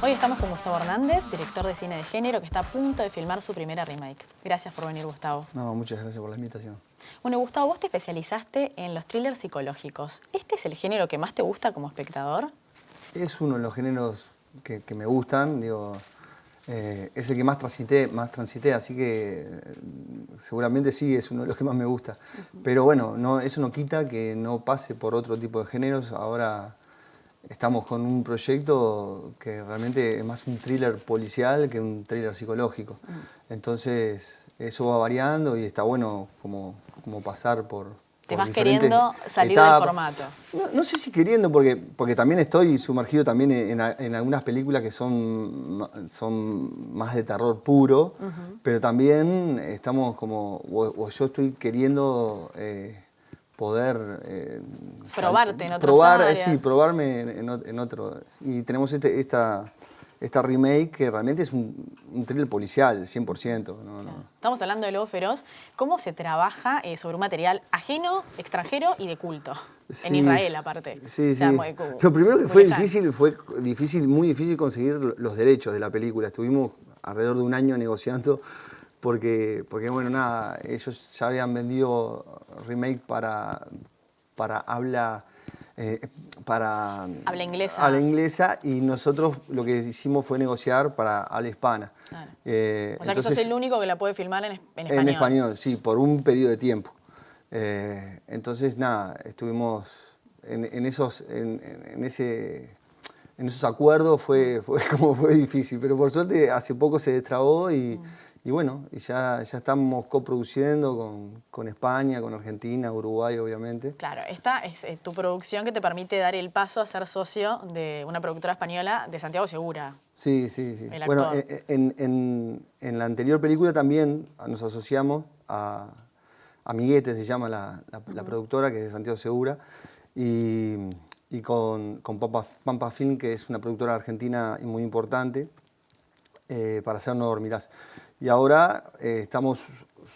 Hoy estamos con Gustavo Hernández, director de cine de género, que está a punto de filmar su primera remake. Gracias por venir, Gustavo. No, muchas gracias por la invitación. Bueno, Gustavo, vos te especializaste en los thrillers psicológicos. ¿Este es el género que más te gusta como espectador? Es uno de los géneros que me gustan, digo, es el que más transité, así que seguramente sí es uno de los que más me gusta. Pero bueno, eso no quita que no pase por otro tipo de géneros. Ahora estamos con un proyecto que realmente es más un thriller policial que un thriller psicológico. Entonces eso va variando y está bueno como pasar por... Te vas queriendo salir del formato. No sé si queriendo, porque también estoy sumergido también en algunas películas que son más de terror puro, pero también estamos como, o yo estoy queriendo poder... probarte en otras áreas. Sí, probarme en otro. Y tenemos esta remake que realmente es un thriller policial, 100%. Claro. Estamos hablando de Lobo Feroz. ¿Cómo se trabaja sobre un material ajeno, extranjero y de culto? Sí. En Israel, aparte. Sí, o sea, sí. Lo primero que fue muy difícil conseguir los derechos de la película. Estuvimos alrededor de un año negociando porque bueno, nada, ellos ya habían vendido remake para habla habla inglesa y nosotros lo que hicimos fue negociar para habla hispana. Claro. O sea que sos el único que la puede filmar en español. En español, sí, por un periodo de tiempo. Entonces, nada, estuvimos en esos acuerdos, fue difícil, pero por suerte hace poco se destrabó y bueno, y ya estamos coproduciendo con España, con Argentina, Uruguay, obviamente. Claro, esta es tu producción que te permite dar el paso a ser socio de una productora española de Santiago Segura. Sí. El actor. Bueno, en la anterior película también nos asociamos a Amiguete, se llama la productora, que es de Santiago Segura, y con Pampa Film, que es una productora argentina muy importante, para hacer No Dormirás. Y ahora estamos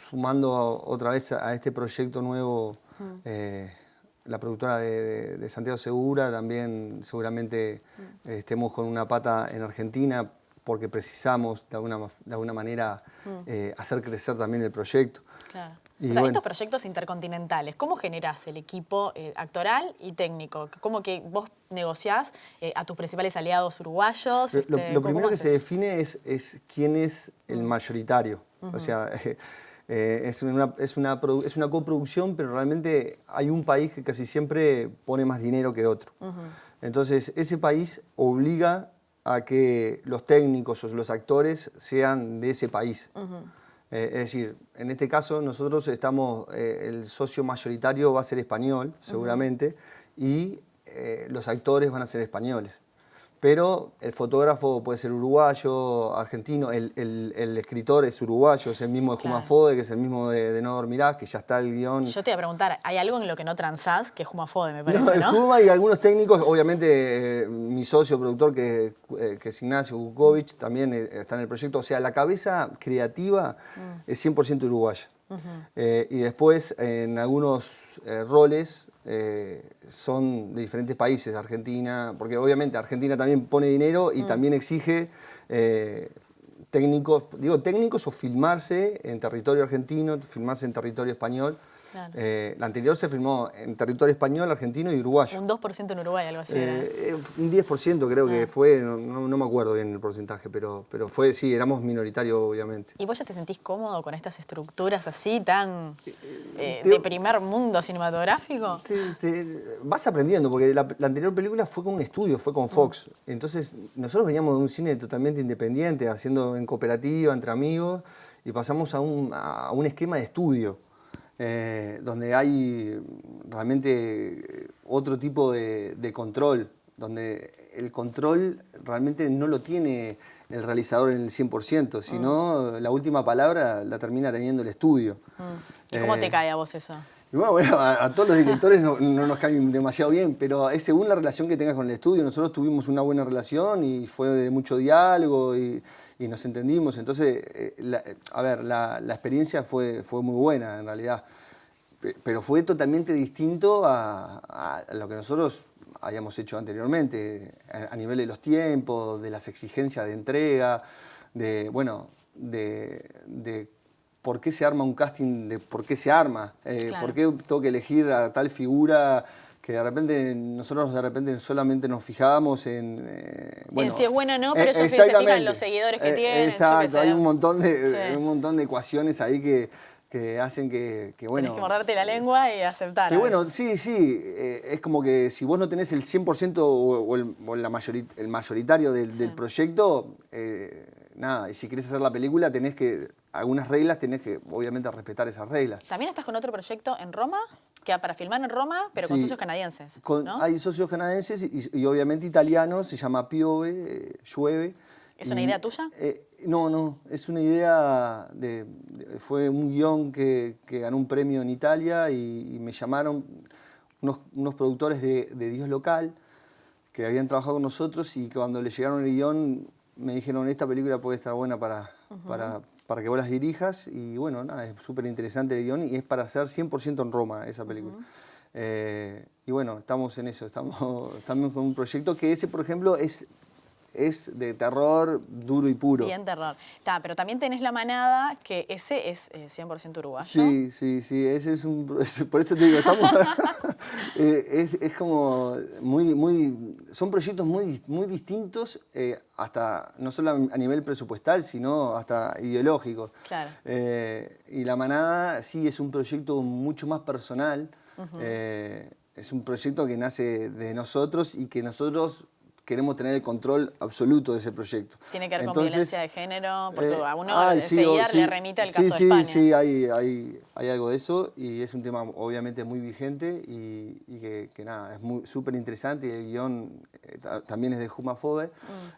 sumando otra vez a este proyecto nuevo la productora de Santiago Segura. También seguramente estemos con una pata en Argentina porque precisamos de alguna manera hacer crecer también el proyecto. Claro. O sea, estos proyectos intercontinentales, ¿cómo generás el equipo actoral y técnico? ¿Cómo que vos negociás a tus principales aliados uruguayos? Lo primero que se define es quién es el mayoritario. O sea, es una coproducción, pero realmente hay un país que casi siempre pone más dinero que otro. Entonces, ese país obliga a que los técnicos o los actores sean de ese país. Es decir, en este caso nosotros estamos, el socio mayoritario va a ser español, seguramente, y los actores van a ser españoles. Pero el fotógrafo puede ser uruguayo, argentino, el escritor es uruguayo, es el mismo de Juma Fode, que es el mismo de No Dormirás, que ya está el guión. Yo te iba a preguntar, ¿hay algo en lo que no transás que es Juma Fode, me parece, no? Juma y algunos técnicos, obviamente mi socio productor, que es Ignacio Vukovic, también está en el proyecto. O sea, la cabeza creativa es 100% uruguaya. Y después, en algunos roles, son de diferentes países, Argentina, porque obviamente Argentina también pone dinero y también exige técnicos o filmarse en territorio argentino, filmarse en territorio español. Claro. La anterior se filmó en territorio español, argentino y uruguayo. Un 2% en Uruguay, algo así. Un 10% creo que fue, no me acuerdo bien el porcentaje, pero fue, sí, éramos minoritarios obviamente. ¿Y vos ya te sentís cómodo con estas estructuras así tan de primer mundo cinematográfico? Vas aprendiendo, porque la anterior película fue con un estudio, fue con Fox. Entonces nosotros veníamos de un cine totalmente independiente, haciendo en cooperativa, entre amigos, y pasamos a un esquema de estudio. Donde hay realmente otro tipo de control, donde el control realmente no lo tiene el realizador en el 100%, sino la última palabra la termina teniendo el estudio. ¿Y cómo te cae a vos eso? Y bueno, a todos los directores no nos caen demasiado bien, pero es según la relación que tengas con el estudio. Nosotros tuvimos una buena relación y fue de mucho diálogo y nos entendimos. Entonces, la experiencia fue muy buena en realidad, pero fue totalmente distinto a lo que nosotros habíamos hecho anteriormente, a nivel de los tiempos, de las exigencias de entrega, de por qué se arma un casting, de por qué se arma, Claro. por qué tengo que elegir a tal figura, que de repente nosotros solamente nos fijábamos en... en si es bueno o no, pero ellos se fijan en los seguidores que tienen. Exacto, hay un montón Sí. de ecuaciones ahí que hacen que bueno... Tenés que morderte la lengua y aceptar. Que bueno, sí, es como que si vos no tenés el 100% el mayoritario del proyecto, nada, y si querés hacer la película algunas reglas tenés que obviamente respetar esas reglas. También estás con otro proyecto en Roma, que para filmar en Roma, pero con socios canadienses, ¿no? Hay socios canadienses y obviamente italianos, se llama Piove, Llueve. ¿Es una idea tuya? No, es una idea fue un guión que ganó un premio en Italia y me llamaron unos productores de Dios Local que habían trabajado con nosotros y cuando le llegaron el guión me dijeron, esta película puede estar buena para que vos las dirijas y bueno, nada, es súper interesante el guión y es para hacer 100% en Roma esa película. Y bueno, estamos en eso, estamos con un proyecto que ese, por ejemplo, es de terror duro y puro. Bien terror. Pero también tenés La Manada, que ese es 100% uruguayo. Sí, ese es por eso te digo, es como son proyectos muy distintos, hasta no solo a nivel presupuestal, sino hasta ideológico. Claro. Y La Manada sí es un proyecto mucho más personal, es un proyecto que nace de nosotros y que nosotros queremos tener el control absoluto de ese proyecto. Tiene que ver con violencia de género, porque a uno enseguida le remite al caso de España. Sí, hay algo de eso y es un tema obviamente muy vigente y que nada, es súper interesante y el guión también es de Juma Fode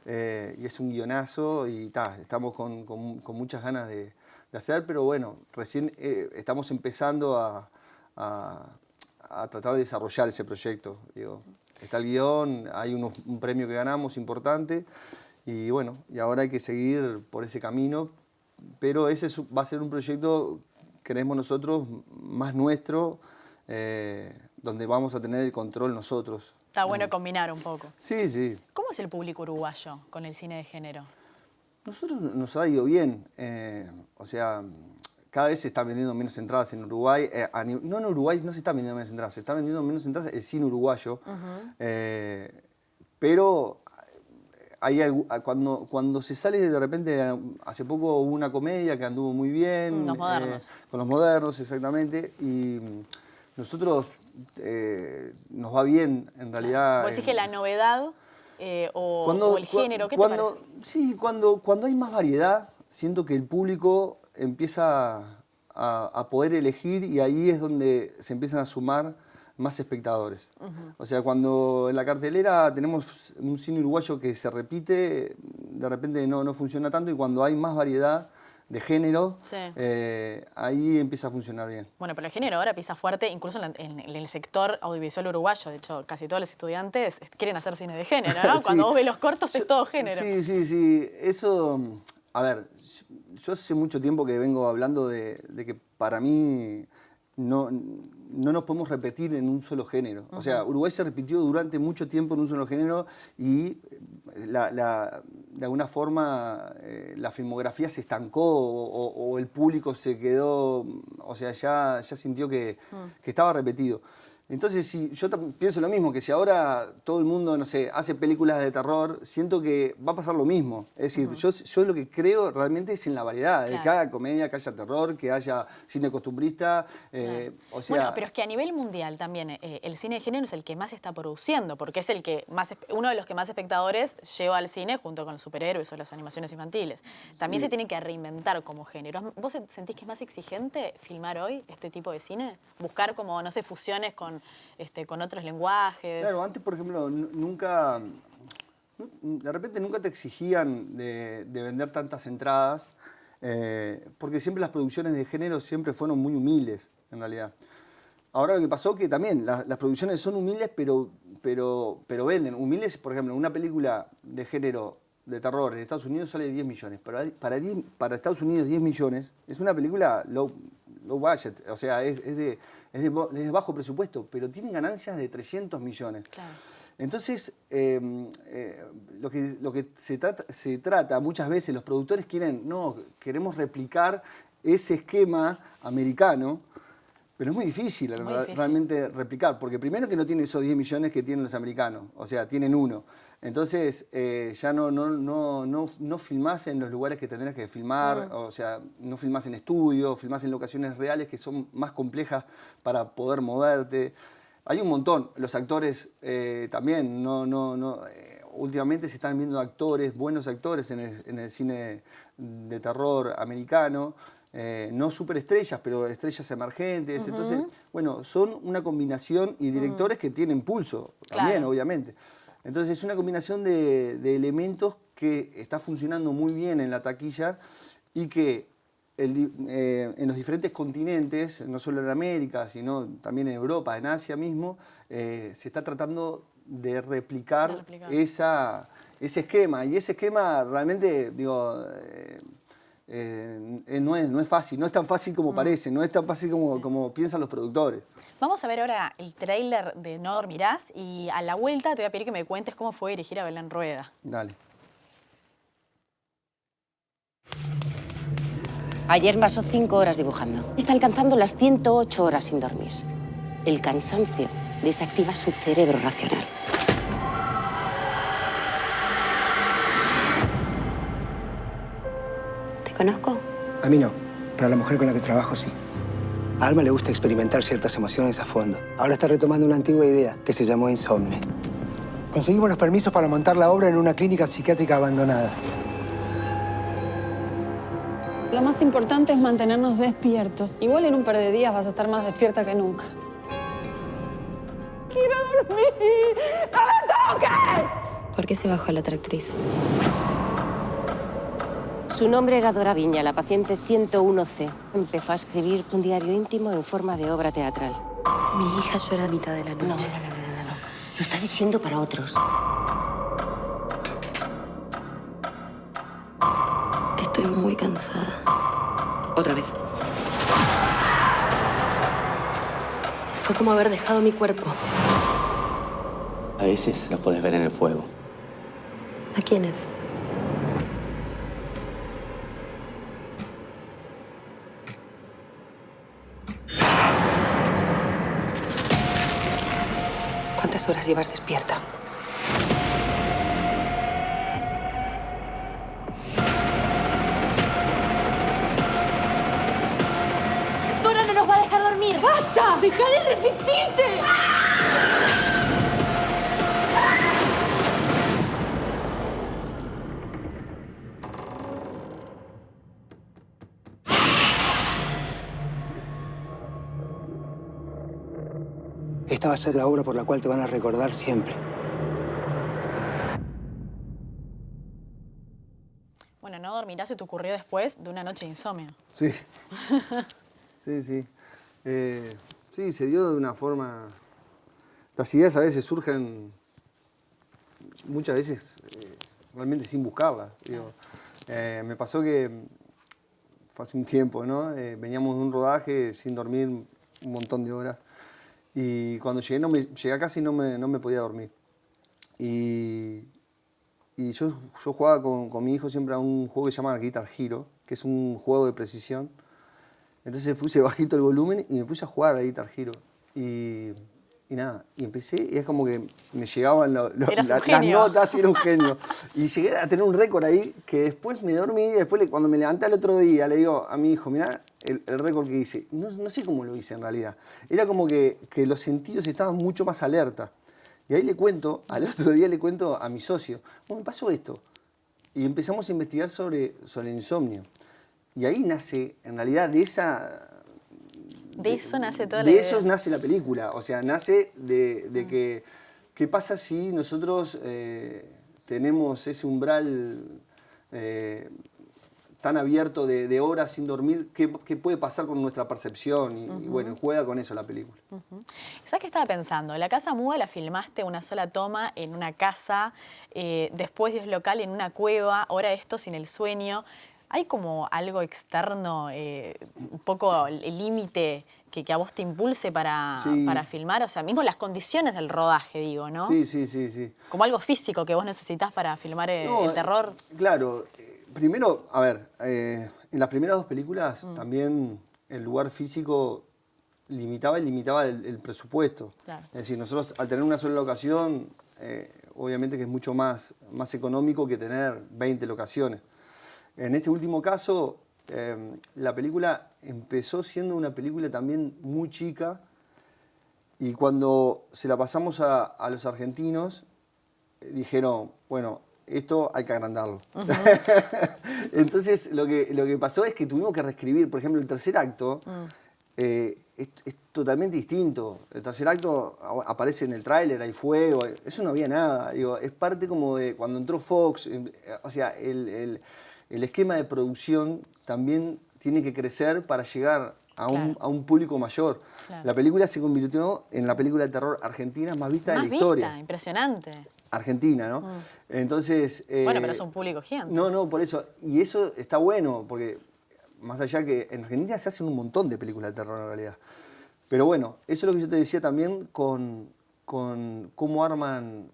y es un guionazo y estamos con muchas ganas de hacer, pero bueno, recién estamos empezando a tratar de desarrollar ese proyecto, digo. Está el guión, hay un premio que ganamos importante y bueno, y ahora hay que seguir por ese camino, pero ese va a ser un proyecto, creemos nosotros, más nuestro, donde vamos a tener el control nosotros. Está bueno combinar un poco. Sí. ¿Cómo es el público uruguayo con el cine de género? Nosotros nos ha ido bien, o sea... Cada vez se están vendiendo menos entradas en Uruguay. No en Uruguay no se están vendiendo menos entradas, se están vendiendo menos entradas el cine uruguayo. Pero cuando se sale de repente, hace poco hubo una comedia que anduvo muy bien. Los Modernos. Con Los Modernos, exactamente. Y nosotros nos va bien, en realidad. ¿Vos decís que la novedad o el género, qué te parece? Sí, cuando hay más variedad, siento que el público empieza a poder elegir y ahí es donde se empiezan a sumar más espectadores. O sea, cuando en la cartelera tenemos un cine uruguayo que se repite, de repente no funciona tanto y cuando hay más variedad de género, ahí empieza a funcionar bien. Bueno, pero el género ahora pisa fuerte, incluso en el sector audiovisual uruguayo. De hecho, casi todos los estudiantes quieren hacer cine de género, ¿no? Sí. Cuando vos ves los cortos es todo género. Sí. Eso, a ver, yo hace mucho tiempo que vengo hablando de que para mí no nos podemos repetir en un solo género. O sea, Uruguay se repitió durante mucho tiempo en un solo género y de alguna forma la filmografía se estancó o el público se quedó, o sea, ya sintió que estaba repetido. Entonces, yo pienso lo mismo, que si ahora todo el mundo, no sé, hace películas de terror, siento que va a pasar lo mismo. Es decir, yo lo que creo realmente es en la variedad, de que haya comedia, que haya terror, que haya cine costumbrista. O sea, bueno, pero es que a nivel mundial también el cine de género es el que más se está produciendo, porque es uno de los que más espectadores lleva al cine junto con los superhéroes o las animaciones infantiles. También se tiene que reinventar como género. ¿Vos sentís que es más exigente filmar hoy este tipo de cine? Buscar como, no sé, fusiones con otros lenguajes. Claro, antes, por ejemplo, de repente nunca te exigían de vender tantas entradas, porque siempre las producciones de género siempre fueron muy humildes, en realidad. Ahora lo que pasó que también las producciones son humildes, pero venden. Humildes, por ejemplo, una película de género de terror en Estados Unidos sale 10 millones. Para Estados Unidos 10 millones es una película low budget, o sea, es de bajo presupuesto, pero tiene ganancias de 300 millones. Claro. Entonces, lo que se trata muchas veces, los productores queremos replicar ese esquema americano, pero es muy difícil, realmente replicar, porque primero que no tiene esos 10 millones que tienen los americanos, o sea, tienen 1. Entonces, ya no filmás en los lugares que tendrás que filmar, o sea, no filmás en estudios, filmás en locaciones reales que son más complejas para poder moverte. Hay un montón. Los actores también, últimamente se están viendo buenos actores en el cine de terror americano, no superestrellas, pero estrellas emergentes. Claro. Entonces, bueno, son una combinación y directores que tienen pulso también, claro, obviamente. Entonces es una combinación de elementos que está funcionando muy bien en la taquilla y que en los diferentes continentes, no solo en América, sino también en Europa, en Asia mismo, se está tratando de replicar ese esquema. Y ese esquema realmente, digo, no es fácil, no es tan fácil como parece, no es tan fácil como piensan los productores. Vamos a ver ahora el tráiler de No Dormirás y a la vuelta te voy a pedir que me cuentes cómo fue dirigir a Belén Rueda. Dale. Ayer pasó 5 horas dibujando. Está alcanzando las 108 horas sin dormir. El cansancio desactiva su cerebro racional. ¿Te conozco? A mí no, pero a la mujer con la que trabajo sí. A Alma le gusta experimentar ciertas emociones a fondo. Ahora está retomando una antigua idea que se llamó insomnio. Conseguimos los permisos para montar la obra en una clínica psiquiátrica abandonada. Lo más importante es mantenernos despiertos. Igual en un par de días vas a estar más despierta que nunca. ¡Quiero dormir! ¡No me toques! ¿Por qué se bajó la otra actriz? Su nombre era Dora Viña, la paciente 101C. Empezó a escribir un diario íntimo en forma de obra teatral. Mi hija llora a mitad de la noche. No. Lo estás diciendo para otros. Estoy muy cansada. Otra vez. Fue como haber dejado mi cuerpo. A veces los podés ver en el fuego. ¿A quiénes? ¿Cuántas horas llevas despierta? ¡Dora no nos va a dejar dormir! ¡Basta! ¡Deja de resistirte! Esta va a ser la obra por la cual te van a recordar siempre. Bueno, No Dormirás se te ocurrió después de una noche de insomnio. Sí. Sí. Sí, se dio de una forma... Las ideas a veces surgen muchas veces realmente sin buscarlas. Digo. Me pasó que fue hace un tiempo, ¿no? Veníamos de un rodaje sin dormir un montón de horas. Y cuando llegué a casa y no me podía dormir. Y yo jugaba con mi hijo siempre a un juego que se llama Guitar Hero, que es un juego de precisión. Entonces puse bajito el volumen y me puse a jugar a Guitar Hero. Y nada, y empecé, y es como que me llegaban las notas y era un genio. Y llegué a tener un récord ahí que después me dormí y después cuando me levanté al otro día le digo a mi hijo, mirá el récord que hice. No sé cómo lo hice en realidad. Era como que los sentidos estaban mucho más alerta. Y ahí al otro día le cuento a mi socio, bueno, me pasó esto. Y empezamos a investigar sobre el insomnio. Y ahí nace, en realidad, de eso nace toda la idea. De eso nace la película. O sea, nace de que, ¿qué pasa si nosotros tenemos ese umbral tan abierto de horas sin dormir? ¿Qué puede pasar con nuestra percepción? Y bueno, juega con eso la película. ¿Sabes qué estaba pensando? La Casa Muda la filmaste una sola toma en una casa, después Dios local en una cueva, ahora esto sin el sueño. ¿Hay como algo externo, un poco el límite que a vos te impulse para Sí. filmar? O sea, mismo las condiciones del rodaje, digo, ¿no? Sí. Como algo físico que vos necesitas para filmar No, el terror. Claro. Primero, a ver, en las primeras 2 películas también el lugar físico limitaba el presupuesto. Claro. Es decir, nosotros al tener una sola locación, obviamente que es mucho más económico que tener 20 locaciones. En este último caso, la película empezó siendo una película también muy chica y cuando se la pasamos a los argentinos, dijeron, bueno, esto hay que agrandarlo. Entonces, lo que pasó es que tuvimos que reescribir, por ejemplo, el tercer acto es totalmente distinto. El tercer acto aparece en el tráiler, hay fuego, eso no había nada. Digo, es parte como de cuando entró Fox, o sea, el esquema de producción también tiene que crecer para llegar a un público mayor. Claro. La película se convirtió en la película de terror argentina más vista de la historia. Impresionante. Argentina, ¿no? Entonces... Bueno, pero es un público gigante. No, por eso. Y eso está bueno, porque más allá que en Argentina se hacen un montón de películas de terror en realidad. Pero bueno, eso es lo que yo te decía también con cómo arman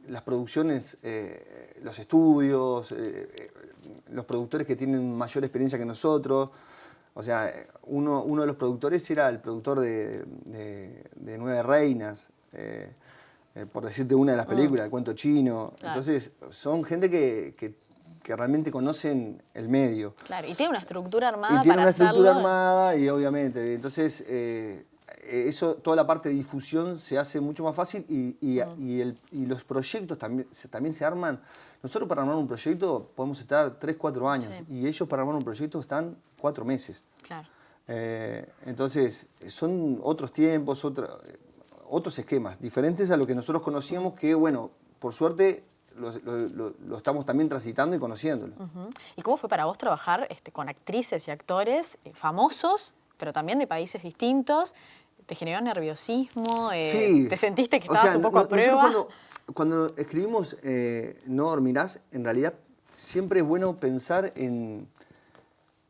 las producciones, los estudios, los productores que tienen mayor experiencia que nosotros. O sea, uno de los productores era el productor de 9 Reinas, por decirte una de las películas, El Cuento Chino. Claro. Entonces, son gente que realmente conocen el medio. Claro, y tiene una estructura armada Y tiene para una estructura hacerlo. armada y obviamente, entonces, eso, toda la parte de difusión se hace mucho más fácil y los proyectos también se arman. Nosotros para armar un proyecto podemos estar 3, 4 años y ellos para armar un proyecto están 4 meses. Claro. Entonces, son otros tiempos, otros esquemas, diferentes a lo que nosotros conocíamos que, bueno, por suerte lo estamos también transitando y conociéndolo. ¿Y cómo fue para vos trabajar con actrices y actores famosos, pero también de países distintos? ¿Te generó nerviosismo? Sí. ¿Te sentiste que O estabas sea, un poco a prueba? nosotros cuando escribimos No dormirás, en realidad siempre es bueno pensar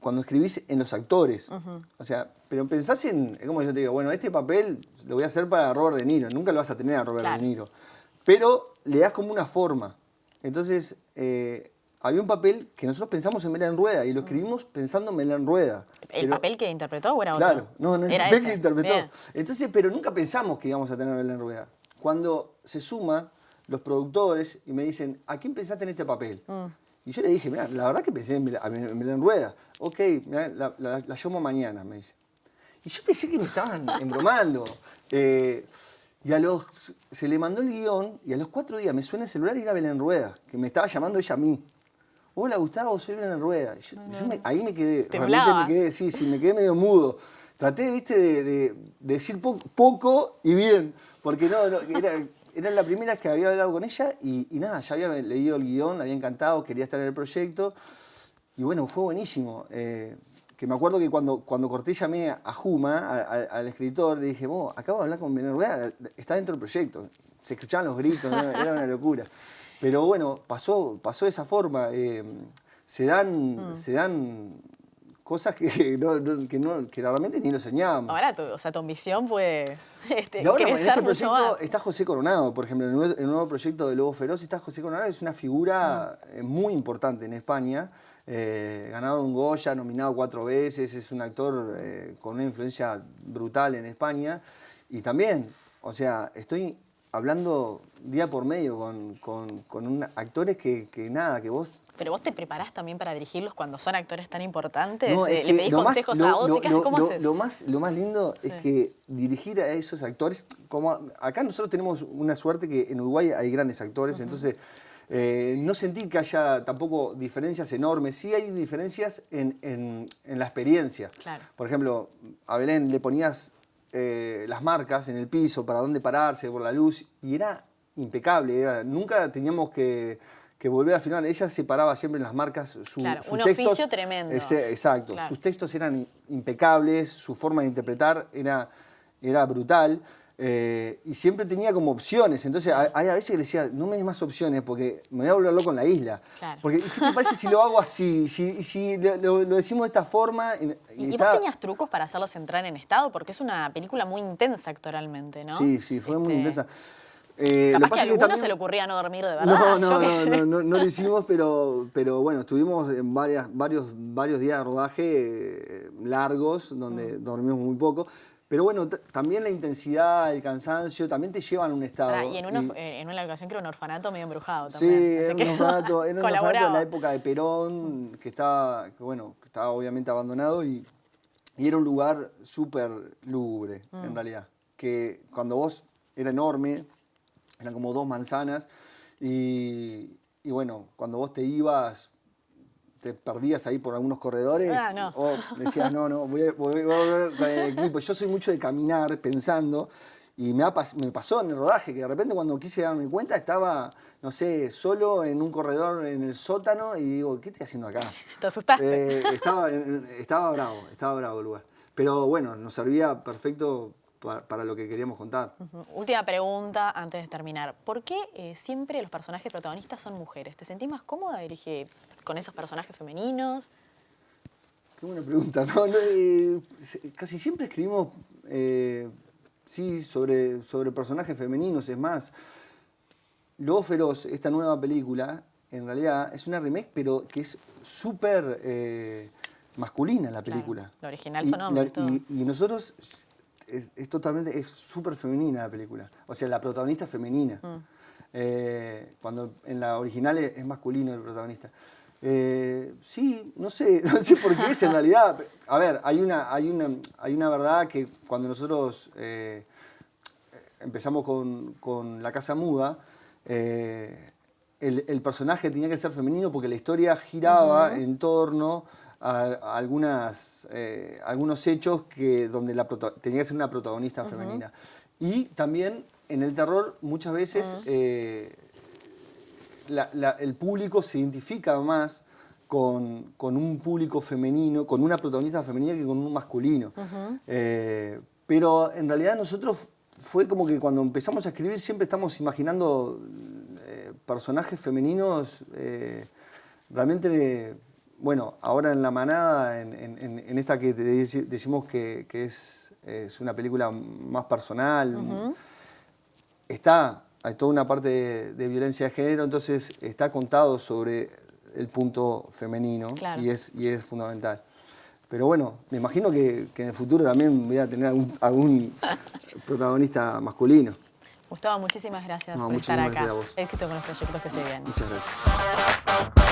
cuando escribís en los actores. O sea, pero pensás es como yo te digo, bueno, este papel lo voy a hacer para Robert De Niro. Nunca lo vas a tener a Robert Claro. De Niro. Pero le das como una forma. Entonces, había un papel que nosotros pensamos en Belén Rueda y lo escribimos pensando en Belén Rueda. ¿El papel que interpretó o era otro? Claro, no, el Era papel ese. que interpretó. Bien. Entonces, pero nunca pensamos que íbamos a tener a Belén Rueda. Cuando se suman los productores y me dicen, ¿a quién pensaste en este papel? Y yo le dije, mira, la verdad que pensé en Belén Rueda. Ok, mirá, la llamo mañana, me dice. Y yo pensé que me estaban embromando. Se le mandó el guión y a los 4 días me suena el celular y era Belén Rueda, que me estaba llamando ella a mí. Hola Gustavo, soy Belén Rueda. Ahí me quedé, Temblaba. sí, me quedé medio mudo. Traté, viste, de decir poco y bien, porque era la primera vez que había hablado con ella y nada, ya había leído el guión, le había encantado, quería estar en el proyecto y bueno, fue buenísimo. Que me acuerdo que cuando corté llamé a Juma, al escritor, le dije, vos, acabo de hablar con Belén Rueda, está dentro del proyecto. Se escuchaban los gritos, ¿no? Era una locura. Pero bueno, pasó de esa forma. Se dan cosas que realmente ni lo soñábamos. Ahora, tu ambición puede Y ahora, en crecer este mucho más. proyecto está José Coronado, por ejemplo, en el nuevo proyecto de Lobo Feroz está José Coronado, es una figura muy importante en España. Ganado un Goya, nominado 4 veces, es un actor con una influencia brutal en España. Y también, o sea, estoy hablando día por medio con actores que vos... Pero vos te preparás también para dirigirlos cuando son actores tan importantes. No, es ¿Le que pedís lo más- consejos lo- a otros? lo- ¿Cómo lo- haces? Lo más lindo es Sí. que dirigir a esos actores, como acá nosotros tenemos una suerte que en Uruguay hay grandes actores, entonces no sentí que haya tampoco diferencias enormes. Sí hay diferencias en la experiencia. Claro. Por ejemplo, a Belén le ponías las marcas en el piso para dónde pararse, por la luz, y era impecable. Nunca teníamos que volver al final. Ella se paraba siempre en las marcas. Claro, sus un textos, oficio tremendo. Exacto. Claro. Sus textos eran impecables, su forma de interpretar era brutal. Y siempre tenía como opciones. Entonces, hay a veces que le decía, no me des más opciones porque me voy a volver loco en la isla. Claro. Porque, ¿qué te parece si lo hago así? Si lo decimos de esta forma... ¿Y vos tenías trucos para hacerlos entrar en estado? Porque es una película muy intensa actoralmente, ¿no? Sí, fue muy intensa. Capaz que a alguno se le ocurría no dormir de verdad. No lo hicimos, pero bueno, estuvimos en varios días de rodaje largos, donde dormimos muy poco. Pero bueno, también la intensidad, el cansancio, también te llevan a un estado. Y en una locación creo un orfanato medio embrujado también. Sí, era un orfanato en la época de Perón, que estaba obviamente abandonado y era un lugar súper lúgubre, en realidad. Que cuando vos, era enorme, eran como 2 manzanas y bueno, cuando vos te ibas, te perdías ahí por algunos corredores, o decías, no, voy a volver con el equipo. Yo soy mucho de caminar pensando, y me pasó en el rodaje, que de repente cuando quise darme cuenta estaba, no sé, solo en un corredor en el sótano, y digo, ¿qué estoy haciendo acá? ¿Te asustaste? Estaba bravo el lugar. Pero bueno, nos servía perfecto para lo que queríamos contar. Última pregunta antes de terminar. ¿Por qué siempre los personajes protagonistas son mujeres? ¿Te sentís más cómoda dirigir con esos personajes femeninos? Qué buena pregunta, ¿no? Casi siempre escribimos sobre personajes femeninos. Es más, Lobo Feroz, esta nueva película, en realidad es una remake, pero que es súper masculina la película. Claro, la original son hombres. Y nosotros... Es súper femenina la película. O sea, la protagonista es femenina. Cuando en la original es masculino el protagonista. Sí, no sé por qué es en realidad. A ver, hay una verdad que cuando nosotros empezamos con La Casa Muda, el personaje tenía que ser femenino porque la historia giraba en torno a algunos hechos donde tenía que ser una protagonista femenina. Y también en el terror muchas veces el público se identifica más con un público femenino, con una protagonista femenina que con un masculino. Pero en realidad nosotros fue como que cuando empezamos a escribir siempre estamos imaginando personajes femeninos realmente... Bueno, ahora en La Manada, en esta que decimos que es una película más personal, hay toda una parte de violencia de género, entonces está contado sobre el punto femenino, claro. y es fundamental. Pero bueno, me imagino que en el futuro también voy a tener algún protagonista masculino. Gustavo, muchísimas gracias por estar acá. Éxito con los proyectos que se vienen. Muchas gracias.